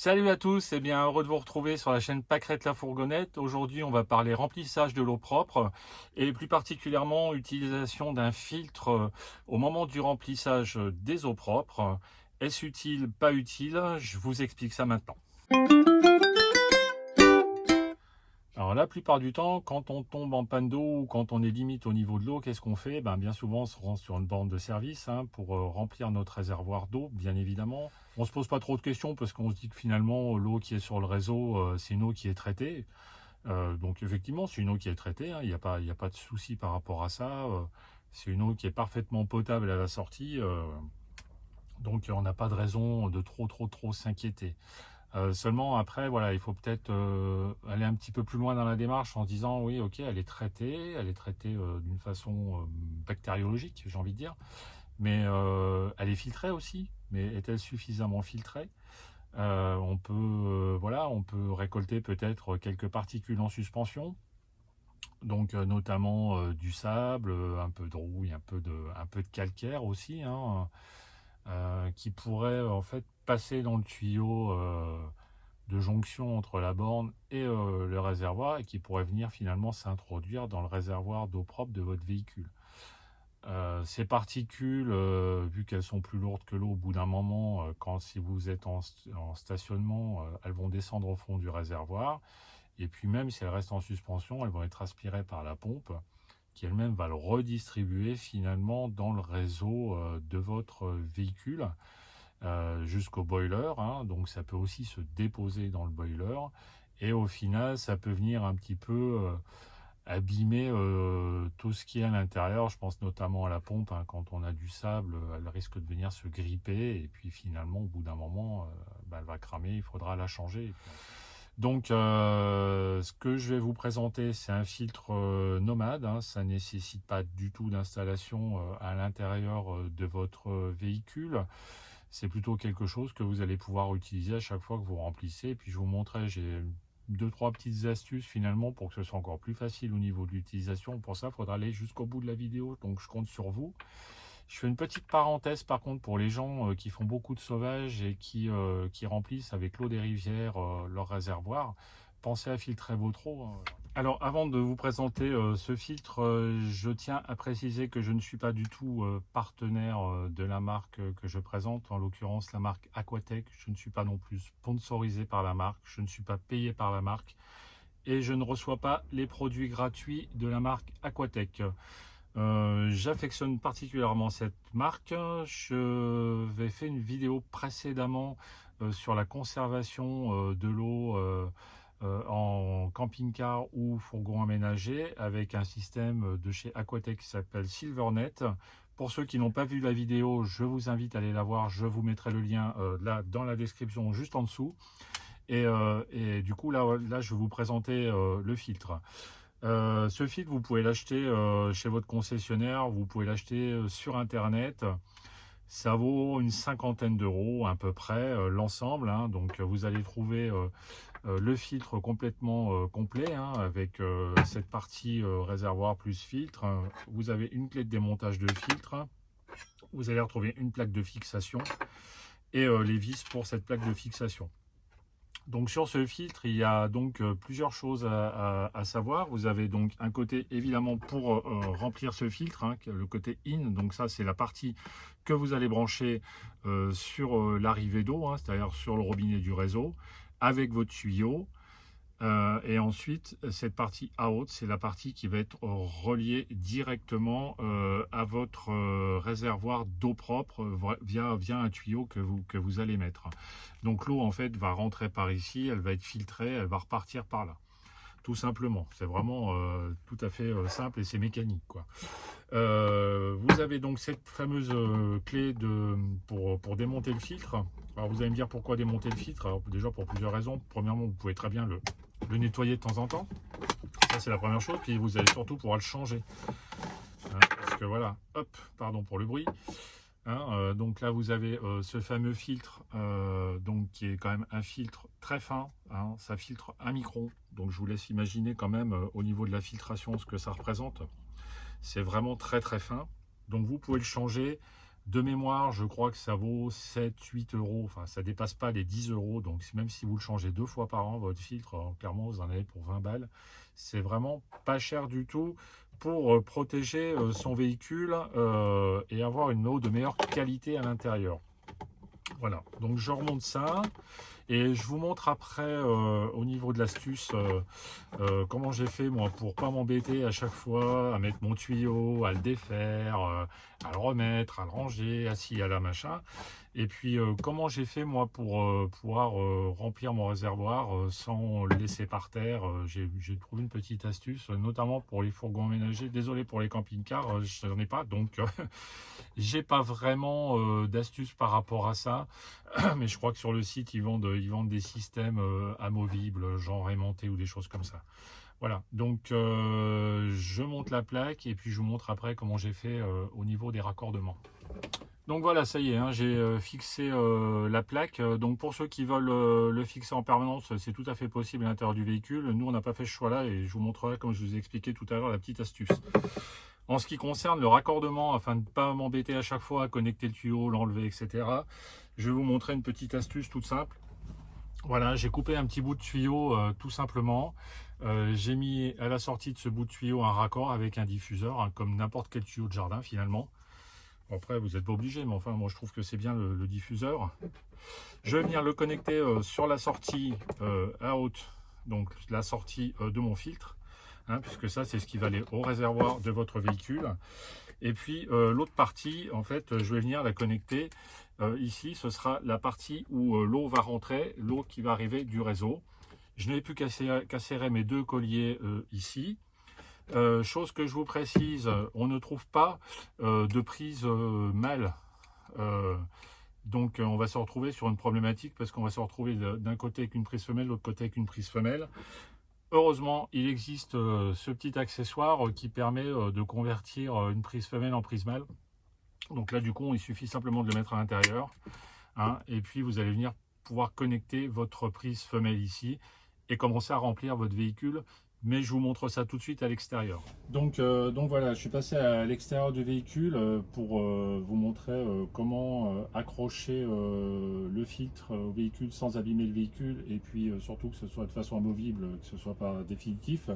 Salut à tous, et bien heureux de vous retrouver sur la chaîne Pâquerette la Fourgonnette. Aujourd'hui, on va parler remplissage de l'eau propre et plus particulièrement utilisation d'un filtre au moment du remplissage des eaux propres. Est-ce utile, pas utile? Je vous explique ça maintenant. Alors la plupart du temps, quand on tombe en panne d'eau ou quand on est limite au niveau de l'eau, qu'est-ce qu'on fait? Bien souvent, on se rend sur une borne de service pour remplir notre réservoir d'eau, bien évidemment. On ne se pose pas trop de questions parce qu'on se dit que finalement, l'eau qui est sur le réseau, c'est une eau qui est traitée. Donc effectivement, c'est une eau qui est traitée, hein, il y a pas de souci par rapport à ça. C'est une eau qui est parfaitement potable à la sortie. Donc on n'a pas de raison de trop s'inquiéter. Seulement après, voilà, il faut peut-être aller un petit peu plus loin dans la démarche en se disant oui, ok, elle est traitée d'une façon bactériologique, j'ai envie de dire, mais elle est filtrée aussi. Mais est-elle suffisamment filtrée? Voilà, on peut récolter peut-être quelques particules en suspension, donc notamment du sable, un peu de rouille, un peu de calcaire aussi, hein, qui pourrait en fait passer dans le tuyau de jonction entre la borne et le réservoir et qui pourrait venir finalement s'introduire dans le réservoir d'eau propre de votre véhicule. Ces particules, vu qu'elles sont plus lourdes que l'eau, au bout d'un moment, si vous êtes en stationnement, elles vont descendre au fond du réservoir. Et puis même si elles restent en suspension, elles vont être aspirées par la pompe, qui elle-même va le redistribuer finalement dans le réseau de votre véhicule jusqu'au boiler, hein. Donc ça peut aussi se déposer dans le boiler. Et au final, ça peut venir un petit peu abîmer tout ce qui est à l'intérieur. Je pense notamment à la pompe, hein. Quand on a du sable, elle risque de venir se gripper. Et puis finalement, au bout d'un moment, elle va cramer, il faudra la changer. Donc, ce que je vais vous présenter, c'est un filtre nomade, hein. Ça ne nécessite pas du tout d'installation à l'intérieur de votre véhicule. C'est plutôt quelque chose que vous allez pouvoir utiliser à chaque fois que vous remplissez. Et puis, je vous montrerai, j'ai deux, trois petites astuces finalement pour que ce soit encore plus facile au niveau de l'utilisation. Pour ça, il faudra aller jusqu'au bout de la vidéo. Donc, je compte sur vous. Je fais une petite parenthèse par contre pour les gens qui font beaucoup de sauvage et qui remplissent avec l'eau des rivières leur réservoir. Pensez à filtrer votre eau, hein. Alors avant de vous présenter ce filtre, je tiens à préciser que je ne suis pas du tout partenaire de la marque que je présente, en l'occurrence la marque Aquatech. Je ne suis pas non plus sponsorisé par la marque, je ne suis pas payé par la marque et je ne reçois pas les produits gratuits de la marque Aquatech. J'affectionne particulièrement cette marque. Je vais faire une vidéo précédemment sur la conservation de l'eau en camping-car ou fourgon aménagé avec un système de chez Aquatech qui s'appelle Silvernet. Pour ceux qui n'ont pas vu la vidéo, je vous invite à aller la voir. Je vous mettrai le lien là dans la description juste en dessous. Et du coup, là, je vais vous présenter le filtre. Ce filtre, vous pouvez l'acheter chez votre concessionnaire, vous pouvez l'acheter sur Internet. Ça vaut une cinquantaine d'euros à peu près, l'ensemble, hein. Donc vous allez trouver le filtre complètement complet, hein, avec cette partie réservoir plus filtre. Vous avez une clé de démontage de filtre. Vous allez retrouver une plaque de fixation et les vis pour cette plaque de fixation. Donc sur ce filtre, il y a donc plusieurs choses à savoir. Vous avez donc un côté évidemment pour remplir ce filtre, hein, le côté in. Donc ça, c'est la partie que vous allez brancher sur l'arrivée d'eau, hein, c'est-à-dire sur le robinet du réseau, avec votre tuyau. Et ensuite, cette partie out, c'est la partie qui va être reliée directement à votre réservoir d'eau propre via un tuyau que vous allez mettre. Donc l'eau, en fait, va rentrer par ici, elle va être filtrée, elle va repartir par là. Tout simplement. C'est vraiment tout à fait simple et c'est mécanique, quoi. Vous avez donc cette fameuse clé pour démonter le filtre. Alors vous allez me dire pourquoi démonter le filtre. Alors déjà pour plusieurs raisons. Premièrement, vous pouvez très bien le nettoyer de temps en temps. Ça c'est la première chose. Puis vous allez surtout pouvoir le changer. Hein, parce que voilà, hop, pardon pour le bruit. Hein, donc là vous avez ce fameux filtre donc qui est quand même un filtre très fin, hein, ça filtre 1 micron. Donc je vous laisse imaginer quand même au niveau de la filtration ce que ça représente. C'est vraiment très fin. Donc vous pouvez le changer De mémoire, je crois que ça vaut 7-8 euros, enfin ça dépasse pas les 10 euros, donc même si vous le changez 2 fois par an, votre filtre, clairement vous en avez pour 20 balles. C'est vraiment pas cher du tout pour protéger son véhicule et avoir une eau de meilleure qualité à l'intérieur. Voilà, donc je remonte ça. Et je vous montre après, au niveau de l'astuce, comment j'ai fait moi pour pas m'embêter à chaque fois à mettre mon tuyau, à le défaire, à le remettre, à le ranger, à ci, à là, machin. Et puis comment j'ai fait moi pour pouvoir remplir mon réservoir sans le laisser par terre. J'ai trouvé une petite astuce, notamment pour les fourgons aménagés. Désolé pour les camping-cars, je n'en ai pas, donc j'ai pas vraiment d'astuce par rapport à ça. Mais je crois que sur le site ils vendent des systèmes amovibles, genre aimantés ou des choses comme ça. Voilà, donc je monte la plaque et puis je vous montre après comment j'ai fait au niveau des raccordements. Donc voilà, ça y est, hein, j'ai fixé la plaque. Donc pour ceux qui veulent le fixer en permanence, c'est tout à fait possible à l'intérieur du véhicule. Nous, on n'a pas fait ce choix-là et je vous montrerai, comme je vous ai expliqué tout à l'heure, la petite astuce. En ce qui concerne le raccordement, afin de ne pas m'embêter à chaque fois à connecter le tuyau, l'enlever, etc., je vais vous montrer une petite astuce toute simple. Voilà, j'ai coupé un petit bout de tuyau tout simplement. J'ai mis à la sortie de ce bout de tuyau un raccord avec un diffuseur, hein, comme n'importe quel tuyau de jardin finalement. Bon, après, vous n'êtes pas obligé, mais enfin, moi je trouve que c'est bien le diffuseur. Je vais venir le connecter sur la sortie out, donc la sortie de mon filtre. Hein, puisque ça c'est ce qui va aller au réservoir de votre véhicule. Et puis l'autre partie, en fait, je vais venir la connecter ici. Ce sera la partie où l'eau va rentrer, l'eau qui va arriver du réseau. Je n'ai plus qu'à serrer mes deux colliers ici. Chose que je vous précise, on ne trouve pas de prise mâle. Donc on va se retrouver sur une problématique parce qu'on va se retrouver d'un côté avec une prise femelle, de l'autre côté avec une prise femelle. Heureusement, il existe ce petit accessoire qui permet de convertir une prise femelle en prise mâle. Donc là, du coup, il suffit simplement de le mettre à l'intérieur. Hein, et puis, vous allez venir pouvoir connecter votre prise femelle ici et commencer à remplir votre véhicule. Mais je vous montre ça tout de suite à l'extérieur. Donc voilà, je suis passé à l'extérieur du véhicule pour vous montrer comment accrocher le filtre au véhicule sans abîmer le véhicule et puis surtout que ce soit de façon amovible, que ce soit pas définitif.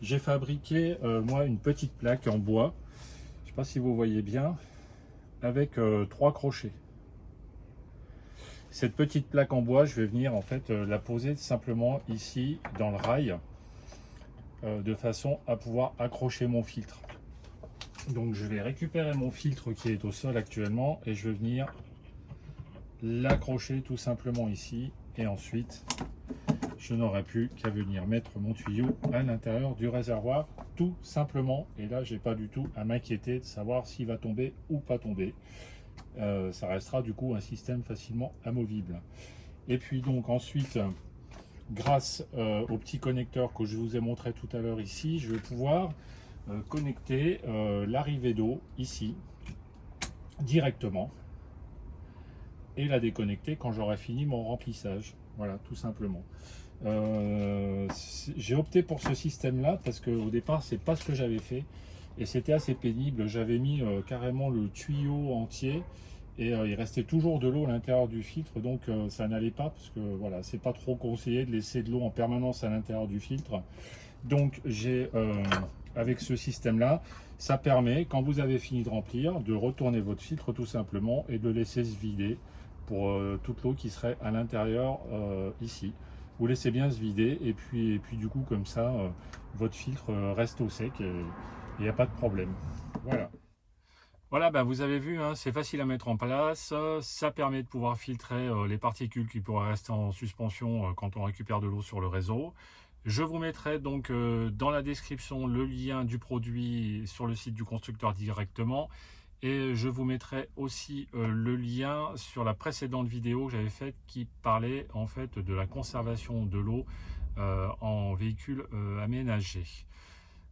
J'ai fabriqué moi une petite plaque en bois, je ne sais pas si vous voyez bien, avec 3 crochets. Cette petite plaque en bois, je vais venir en fait la poser simplement ici dans le rail, de façon à pouvoir accrocher mon filtre. Donc je vais récupérer mon filtre qui est au sol actuellement et je vais venir l'accrocher tout simplement ici et ensuite je n'aurai plus qu'à venir mettre mon tuyau à l'intérieur du réservoir tout simplement. Et là j'ai pas du tout à m'inquiéter de savoir s'il va tomber ou pas tomber. Ça restera du coup un système facilement amovible. Et puis donc ensuite, grâce au petit connecteur que je vous ai montré tout à l'heure ici, je vais pouvoir connecter l'arrivée d'eau ici directement et la déconnecter quand j'aurai fini mon remplissage. Voilà, tout simplement. J'ai opté pour ce système là parce qu'au départ c'est pas ce que j'avais fait et c'était assez pénible. J'avais mis carrément le tuyau entier et il restait toujours de l'eau à l'intérieur du filtre, donc ça n'allait pas parce que voilà, c'est pas trop conseillé de laisser de l'eau en permanence à l'intérieur du filtre. Donc j'ai avec ce système là, ça permet quand vous avez fini de remplir de retourner votre filtre tout simplement et de le laisser se vider pour toute l'eau qui serait à l'intérieur ici. Vous laissez bien se vider et puis du coup comme ça votre filtre reste au sec et il n'y a pas de problème. Voilà. Voilà, ben vous avez vu, hein, c'est facile à mettre en place, ça permet de pouvoir filtrer les particules qui pourraient rester en suspension quand on récupère de l'eau sur le réseau. Je vous mettrai donc dans la description le lien du produit sur le site du constructeur directement. Et je vous mettrai aussi le lien sur la précédente vidéo que j'avais faite qui parlait en fait de la conservation de l'eau en véhicule aménagé.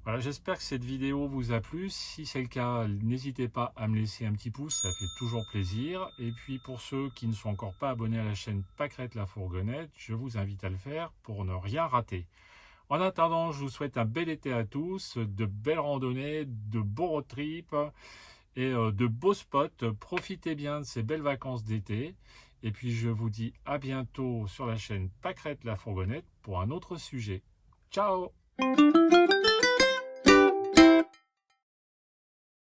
Voilà, j'espère que cette vidéo vous a plu. Si c'est le cas, n'hésitez pas à me laisser un petit pouce, ça fait toujours plaisir. Et puis pour ceux qui ne sont encore pas abonnés à la chaîne Pâquerette la Fourgonnette, je vous invite à le faire pour ne rien rater. En attendant, je vous souhaite un bel été à tous, de belles randonnées, de beaux road trips. et de beaux spots. Profitez bien de ces belles vacances d'été. Et puis je vous dis à bientôt sur la chaîne Pâquerette la Fourgonnette pour un autre sujet. Ciao!